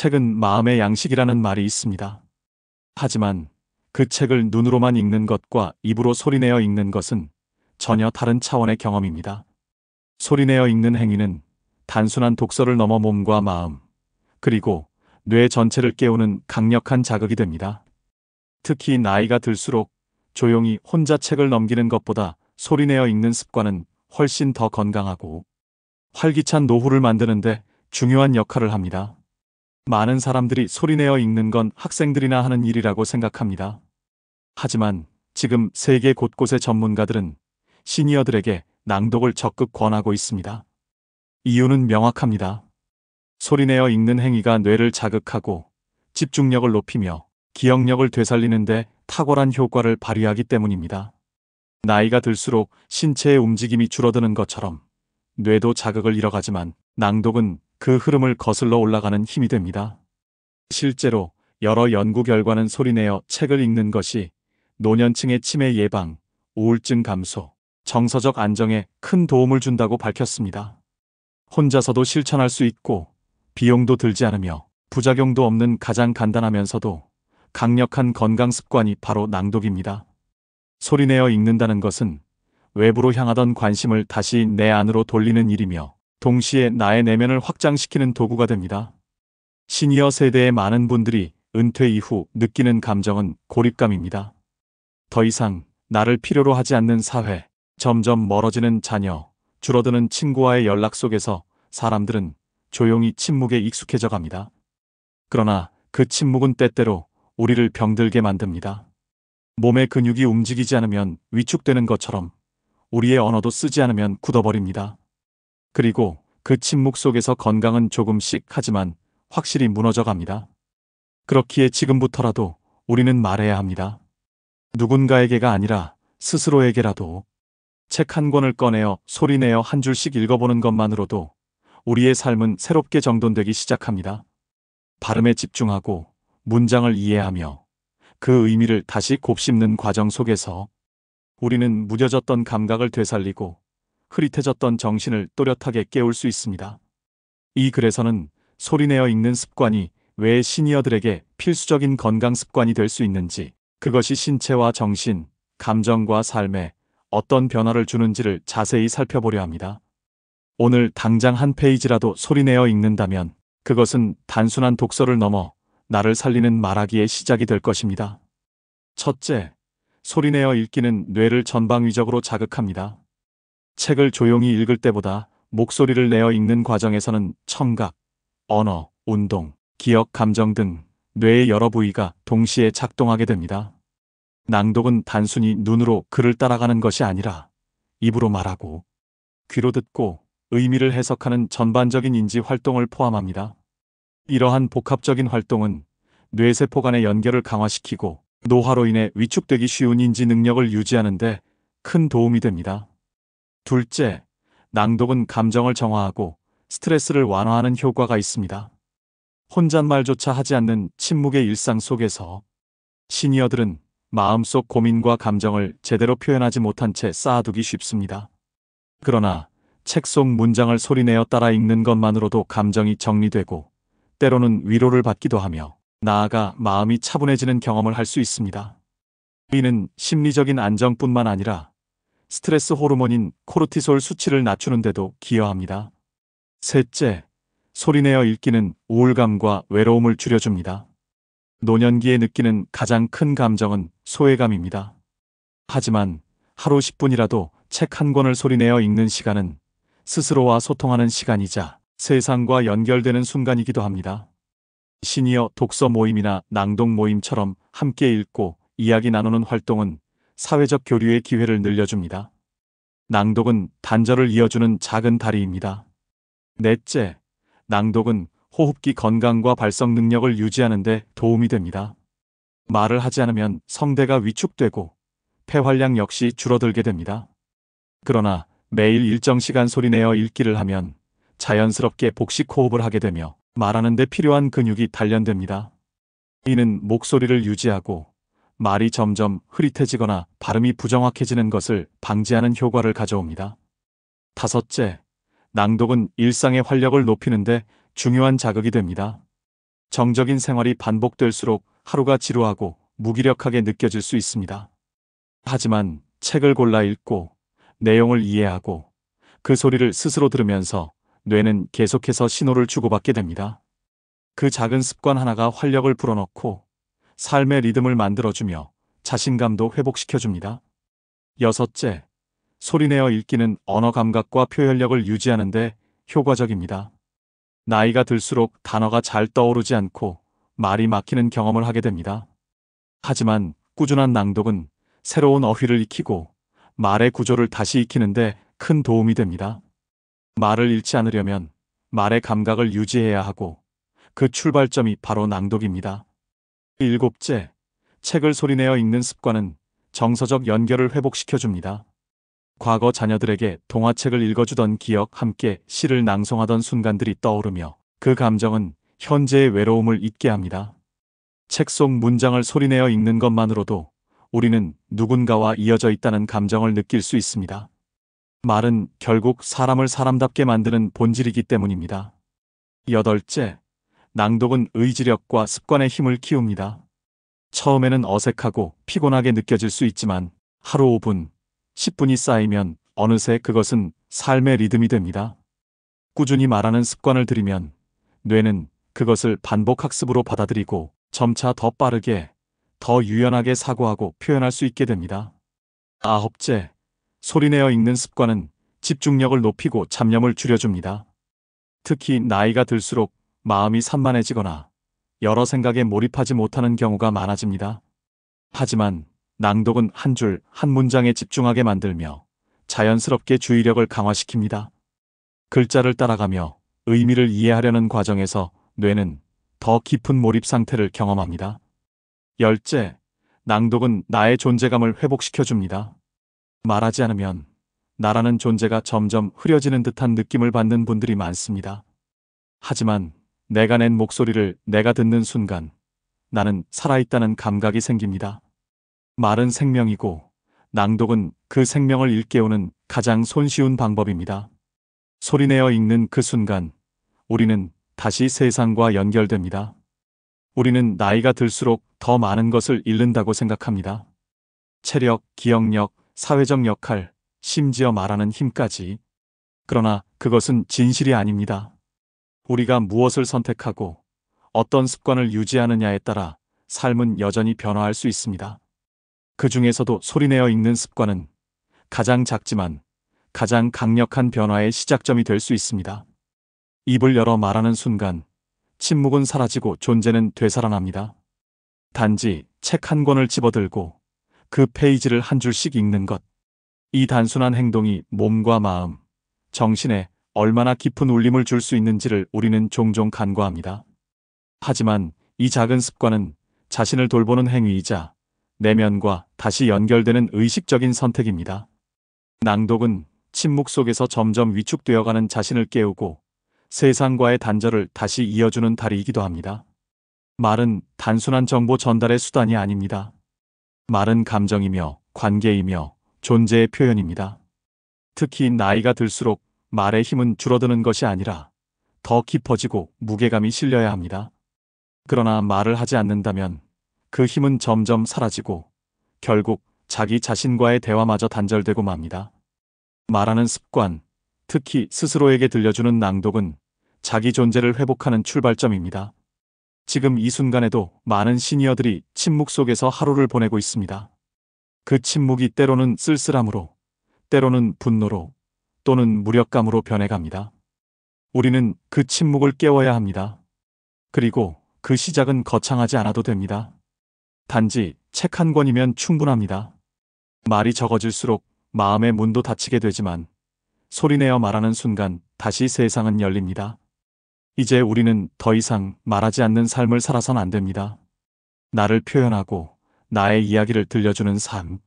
책은 마음의 양식이라는 말이 있습니다. 하지만 그 책을 눈으로만 읽는 것과 입으로 소리내어 읽는 것은 전혀 다른 차원의 경험입니다. 소리내어 읽는 행위는 단순한 독서를 넘어 몸과 마음, 그리고 뇌 전체를 깨우는 강력한 자극이 됩니다. 특히 나이가 들수록 조용히 혼자 책을 넘기는 것보다 소리내어 읽는 습관은 훨씬 더 건강하고 활기찬 노후를 만드는데 중요한 역할을 합니다. 많은 사람들이 소리내어 읽는 건 학생들이나 하는 일이라고 생각합니다. 하지만 지금 세계 곳곳의 전문가들은 시니어들에게 낭독을 적극 권하고 있습니다. 이유는 명확합니다. 소리내어 읽는 행위가 뇌를 자극하고 집중력을 높이며 기억력을 되살리는데 탁월한 효과를 발휘하기 때문입니다. 나이가 들수록 신체의 움직임이 줄어드는 것처럼 뇌도 자극을 잃어가지만 낭독은 그 흐름을 거슬러 올라가는 힘이 됩니다. 실제로 여러 연구 결과는 소리내어 책을 읽는 것이 노년층의 치매 예방, 우울증 감소, 정서적 안정에 큰 도움을 준다고 밝혔습니다. 혼자서도 실천할 수 있고 비용도 들지 않으며 부작용도 없는 가장 간단하면서도 강력한 건강 습관이 바로 낭독입니다. 소리내어 읽는다는 것은 외부로 향하던 관심을 다시 내 안으로 돌리는 일이며 동시에 나의 내면을 확장시키는 도구가 됩니다. 시니어 세대의 많은 분들이 은퇴 이후 느끼는 감정은 고립감입니다. 더 이상 나를 필요로 하지 않는 사회, 점점 멀어지는 자녀, 줄어드는 친구와의 연락 속에서 사람들은 조용히 침묵에 익숙해져 갑니다. 그러나 그 침묵은 때때로 우리를 병들게 만듭니다. 몸의 근육이 움직이지 않으면 위축되는 것처럼 우리의 언어도 쓰지 않으면 굳어버립니다. 그리고 그 침묵 속에서 건강은 조금씩 하지만 확실히 무너져 갑니다. 그렇기에 지금부터라도 우리는 말해야 합니다. 누군가에게가 아니라 스스로에게라도. 책 한 권을 꺼내어 소리내어 한 줄씩 읽어보는 것만으로도 우리의 삶은 새롭게 정돈되기 시작합니다. 발음에 집중하고 문장을 이해하며 그 의미를 다시 곱씹는 과정 속에서 우리는 무뎌졌던 감각을 되살리고 흐릿해졌던 정신을 또렷하게 깨울 수 있습니다. 이 글에서는 소리내어 읽는 습관이 왜 시니어들에게 필수적인 건강 습관이 될 수 있는지, 그것이 신체와 정신, 감정과 삶에 어떤 변화를 주는지를 자세히 살펴보려 합니다. 오늘 당장 한 페이지라도 소리내어 읽는다면 그것은 단순한 독서를 넘어 나를 살리는 말하기의 시작이 될 것입니다. 첫째, 소리내어 읽기는 뇌를 전방위적으로 자극합니다. 책을 조용히 읽을 때보다 목소리를 내어 읽는 과정에서는 청각, 언어, 운동, 기억, 감정 등 뇌의 여러 부위가 동시에 작동하게 됩니다. 낭독은 단순히 눈으로 글을 따라가는 것이 아니라 입으로 말하고 귀로 듣고 의미를 해석하는 전반적인 인지 활동을 포함합니다. 이러한 복합적인 활동은 뇌세포 간의 연결을 강화시키고 노화로 인해 위축되기 쉬운 인지 능력을 유지하는 데 큰 도움이 됩니다. 둘째, 낭독은 감정을 정화하고 스트레스를 완화하는 효과가 있습니다. 혼잣말조차 하지 않는 침묵의 일상 속에서 시니어들은 마음속 고민과 감정을 제대로 표현하지 못한 채 쌓아두기 쉽습니다. 그러나 책 속 문장을 소리내어 따라 읽는 것만으로도 감정이 정리되고 때로는 위로를 받기도 하며 나아가 마음이 차분해지는 경험을 할 수 있습니다. 이는 심리적인 안정뿐만 아니라 스트레스 호르몬인 코르티솔 수치를 낮추는 데도 기여합니다. 셋째, 소리내어 읽기는 우울감과 외로움을 줄여줍니다. 노년기에 느끼는 가장 큰 감정은 소외감입니다. 하지만 하루 10분이라도 책 한 권을 소리내어 읽는 시간은 스스로와 소통하는 시간이자 세상과 연결되는 순간이기도 합니다. 시니어 독서 모임이나 낭독 모임처럼 함께 읽고 이야기 나누는 활동은 사회적 교류의 기회를 늘려줍니다. 낭독은 단절을 이어주는 작은 다리입니다. 넷째, 낭독은 호흡기 건강과 발성 능력을 유지하는 데 도움이 됩니다. 말을 하지 않으면 성대가 위축되고 폐활량 역시 줄어들게 됩니다. 그러나 매일 일정 시간 소리내어 읽기를 하면 자연스럽게 복식 호흡을 하게 되며 말하는 데 필요한 근육이 단련됩니다. 이는 목소리를 유지하고 말이 점점 흐릿해지거나 발음이 부정확해지는 것을 방지하는 효과를 가져옵니다. 다섯째, 낭독은 일상의 활력을 높이는 데 중요한 자극이 됩니다. 정적인 생활이 반복될수록 하루가 지루하고 무기력하게 느껴질 수 있습니다. 하지만 책을 골라 읽고 내용을 이해하고 그 소리를 스스로 들으면서 뇌는 계속해서 신호를 주고받게 됩니다. 그 작은 습관 하나가 활력을 불어넣고 삶의 리듬을 만들어주며 자신감도 회복시켜줍니다. 여섯째, 소리내어 읽기는 언어 감각과 표현력을 유지하는 데 효과적입니다. 나이가 들수록 단어가 잘 떠오르지 않고 말이 막히는 경험을 하게 됩니다. 하지만 꾸준한 낭독은 새로운 어휘를 익히고 말의 구조를 다시 익히는데 큰 도움이 됩니다. 말을 잃지 않으려면 말의 감각을 유지해야 하고 그 출발점이 바로 낭독입니다. 일곱째, 책을 소리내어 읽는 습관은 정서적 연결을 회복시켜줍니다. 과거 자녀들에게 동화책을 읽어주던 기억, 함께 시를 낭송하던 순간들이 떠오르며 그 감정은 현재의 외로움을 잊게 합니다. 책 속 문장을 소리내어 읽는 것만으로도 우리는 누군가와 이어져 있다는 감정을 느낄 수 있습니다. 말은 결국 사람을 사람답게 만드는 본질이기 때문입니다. 여덟째, 낭독은 의지력과 습관의 힘을 키웁니다. 처음에는 어색하고 피곤하게 느껴질 수 있지만 하루 5분, 10분이 쌓이면 어느새 그것은 삶의 리듬이 됩니다. 꾸준히 말하는 습관을 들이면 뇌는 그것을 반복 학습으로 받아들이고 점차 더 빠르게, 더 유연하게 사고하고 표현할 수 있게 됩니다. 아홉째, 소리내어 읽는 습관은 집중력을 높이고 잡념을 줄여줍니다. 특히 나이가 들수록 마음이 산만해지거나 여러 생각에 몰입하지 못하는 경우가 많아집니다. 하지만 낭독은 한 줄, 한 문장에 집중하게 만들며 자연스럽게 주의력을 강화시킵니다. 글자를 따라가며 의미를 이해하려는 과정에서 뇌는 더 깊은 몰입 상태를 경험합니다. 열째, 낭독은 나의 존재감을 회복시켜줍니다. 말하지 않으면 나라는 존재가 점점 흐려지는 듯한 느낌을 받는 분들이 많습니다. 하지만 내가 낸 목소리를 내가 듣는 순간 나는 살아있다는 감각이 생깁니다. 말은 생명이고 낭독은 그 생명을 일깨우는 가장 손쉬운 방법입니다. 소리내어 읽는 그 순간 우리는 다시 세상과 연결됩니다. 우리는 나이가 들수록 더 많은 것을 잃는다고 생각합니다. 체력, 기억력, 사회적 역할, 심지어 말하는 힘까지. 그러나 그것은 진실이 아닙니다. 우리가 무엇을 선택하고 어떤 습관을 유지하느냐에 따라 삶은 여전히 변화할 수 있습니다. 그 중에서도 소리내어 읽는 습관은 가장 작지만 가장 강력한 변화의 시작점이 될 수 있습니다. 입을 열어 말하는 순간 침묵은 사라지고 존재는 되살아납니다. 단지 책 한 권을 집어들고 그 페이지를 한 줄씩 읽는 것. 이 단순한 행동이 몸과 마음, 정신에 얼마나 깊은 울림을 줄 수 있는지를 우리는 종종 간과합니다. 하지만 이 작은 습관은 자신을 돌보는 행위이자 내면과 다시 연결되는 의식적인 선택입니다. 낭독은 침묵 속에서 점점 위축되어가는 자신을 깨우고 세상과의 단절을 다시 이어주는 다리이기도 합니다. 말은 단순한 정보 전달의 수단이 아닙니다. 말은 감정이며 관계이며 존재의 표현입니다. 특히 나이가 들수록 말의 힘은 줄어드는 것이 아니라 더 깊어지고 무게감이 실려야 합니다. 그러나 말을 하지 않는다면 그 힘은 점점 사라지고 결국 자기 자신과의 대화마저 단절되고 맙니다. 말하는 습관, 특히 스스로에게 들려주는 낭독은 자기 존재를 회복하는 출발점입니다. 지금 이 순간에도 많은 시니어들이 침묵 속에서 하루를 보내고 있습니다. 그 침묵이 때로는 쓸쓸함으로, 때로는 분노로, 또는 무력감으로 변해갑니다. 우리는 그 침묵을 깨워야 합니다. 그리고 그 시작은 거창하지 않아도 됩니다. 단지 책 한 권이면 충분합니다. 말이 적어질수록 마음의 문도 닫히게 되지만 소리내어 말하는 순간 다시 세상은 열립니다. 이제 우리는 더 이상 말하지 않는 삶을 살아선 안 됩니다. 나를 표현하고 나의 이야기를 들려주는 삶.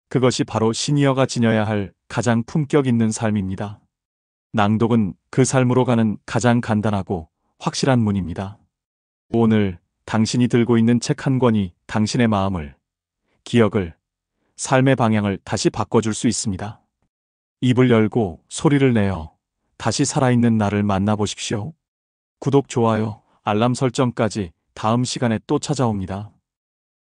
그것이 바로 시니어가 지녀야 할 가장 품격 있는 삶입니다. 낭독은 그 삶으로 가는 가장 간단하고 확실한 문입니다. 오늘 당신이 들고 있는 책 한 권이 당신의 마음을, 기억을, 삶의 방향을 다시 바꿔줄 수 있습니다. 입을 열고 소리를 내어 다시 살아있는 나를 만나보십시오. 구독, 좋아요, 알람 설정까지 다음 시간에 또 찾아옵니다.